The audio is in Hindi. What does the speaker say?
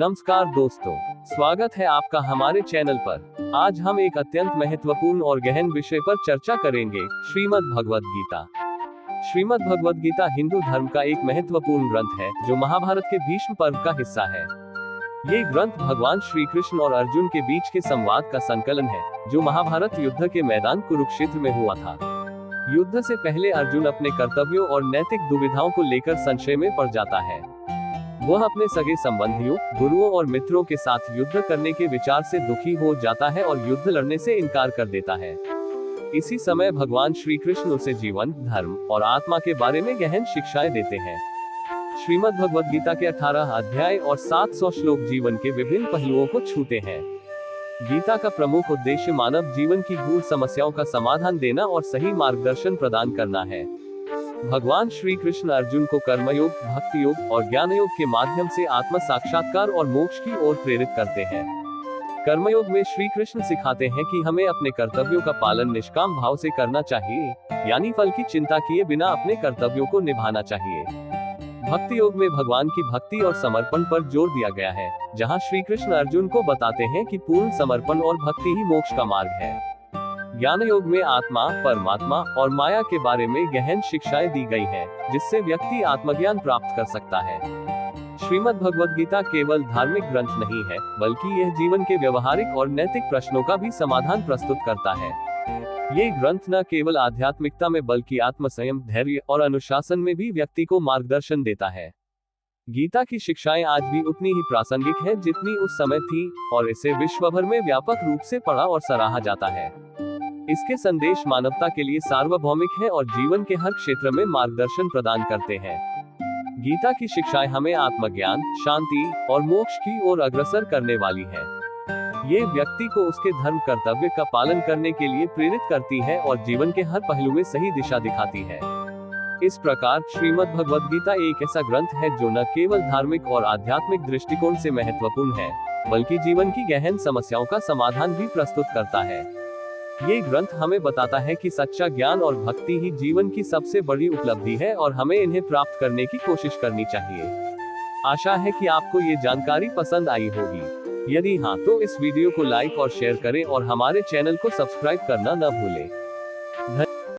नमस्कार दोस्तों, स्वागत है आपका हमारे चैनल पर। आज हम एक अत्यंत महत्वपूर्ण और गहन विषय पर चर्चा करेंगे, श्रीमद् भगवद गीता। श्रीमद् भगवद गीता हिंदू धर्म का एक महत्वपूर्ण ग्रंथ है, जो महाभारत के भीष्म पर्व का हिस्सा है। ये ग्रंथ भगवान श्री कृष्ण और अर्जुन के बीच के संवाद का संकलन है, जो महाभारत युद्ध के मैदान कुरुक्षेत्र में हुआ था। युद्ध से पहले अर्जुन अपने कर्तव्यों और नैतिक दुविधाओं को लेकर संशय में पड़ जाता है। वह अपने सगे संबंधियों, गुरुओं और मित्रों के साथ युद्ध करने के विचार से दुखी हो जाता है और युद्ध लड़ने से इनकार कर देता है। इसी समय भगवान श्री कृष्ण उसे जीवन, धर्म और आत्मा के बारे में गहन शिक्षाएं देते हैं। श्रीमद् भगवद गीता के 18 अध्याय और 700 श्लोक जीवन के विभिन्न पहलुओं को छूते हैं। गीता का प्रमुख उद्देश्य मानव जीवन की गूढ़ समस्याओं का समाधान देना और सही मार्गदर्शन प्रदान करना है। भगवान श्री कृष्ण अर्जुन को कर्मयोग, भक्ति योग और ज्ञान योग के माध्यम से आत्म साक्षात्कार और मोक्ष की ओर प्रेरित करते हैं। कर्मयोग में श्री कृष्ण सिखाते हैं कि हमें अपने कर्तव्यों का पालन निष्काम भाव से करना चाहिए, यानी फल की चिंता किए बिना अपने कर्तव्यों को निभाना चाहिए। भक्ति योग में भगवान की भक्ति और समर्पण पर जोर दिया गया है, जहाँ श्री कृष्ण अर्जुन को बताते हैं कि पूर्ण समर्पण और भक्ति ही मोक्ष का मार्ग है। ज्ञान योग में आत्मा, परमात्मा और माया के बारे में गहन शिक्षाएं दी गई हैं, जिससे व्यक्ति आत्मज्ञान प्राप्त कर सकता है। श्रीमद् भगवद गीता केवल धार्मिक ग्रंथ नहीं है, बल्कि यह जीवन के व्यवहारिक और नैतिक प्रश्नों का भी समाधान प्रस्तुत करता है। ये ग्रंथ न केवल आध्यात्मिकता में बल्कि आत्मसंयम, धैर्य और अनुशासन में भी व्यक्ति को मार्गदर्शन देता है। गीता की शिक्षाएं आज भी उतनी ही प्रासंगिक है जितनी उस समय थी, और इसे विश्व भर में व्यापक रूप से पढ़ा और सराहा जाता है। इसके संदेश मानवता के लिए सार्वभौमिक है और जीवन के हर क्षेत्र में मार्गदर्शन प्रदान करते हैं। गीता की शिक्षाएं हमें आत्मज्ञान, शांति और मोक्ष की ओर अग्रसर करने वाली है। ये व्यक्ति को उसके धर्म कर्तव्य का पालन करने के लिए प्रेरित करती है और जीवन के हर पहलू में सही दिशा दिखाती है। इस प्रकार श्रीमद् भगवद गीता एक ऐसा ग्रंथ है जो न केवल धार्मिक और आध्यात्मिक दृष्टिकोण से महत्वपूर्ण है, बल्कि जीवन की गहन समस्याओं का समाधान भी प्रस्तुत करता है। ये ग्रंथ हमें बताता है कि सच्चा ज्ञान और भक्ति ही जीवन की सबसे बड़ी उपलब्धि है और हमें इन्हें प्राप्त करने की कोशिश करनी चाहिए। आशा है कि आपको ये जानकारी पसंद आई होगी। यदि हाँ, तो इस वीडियो को लाइक और शेयर करें और हमारे चैनल को सब्सक्राइब करना न भूलें।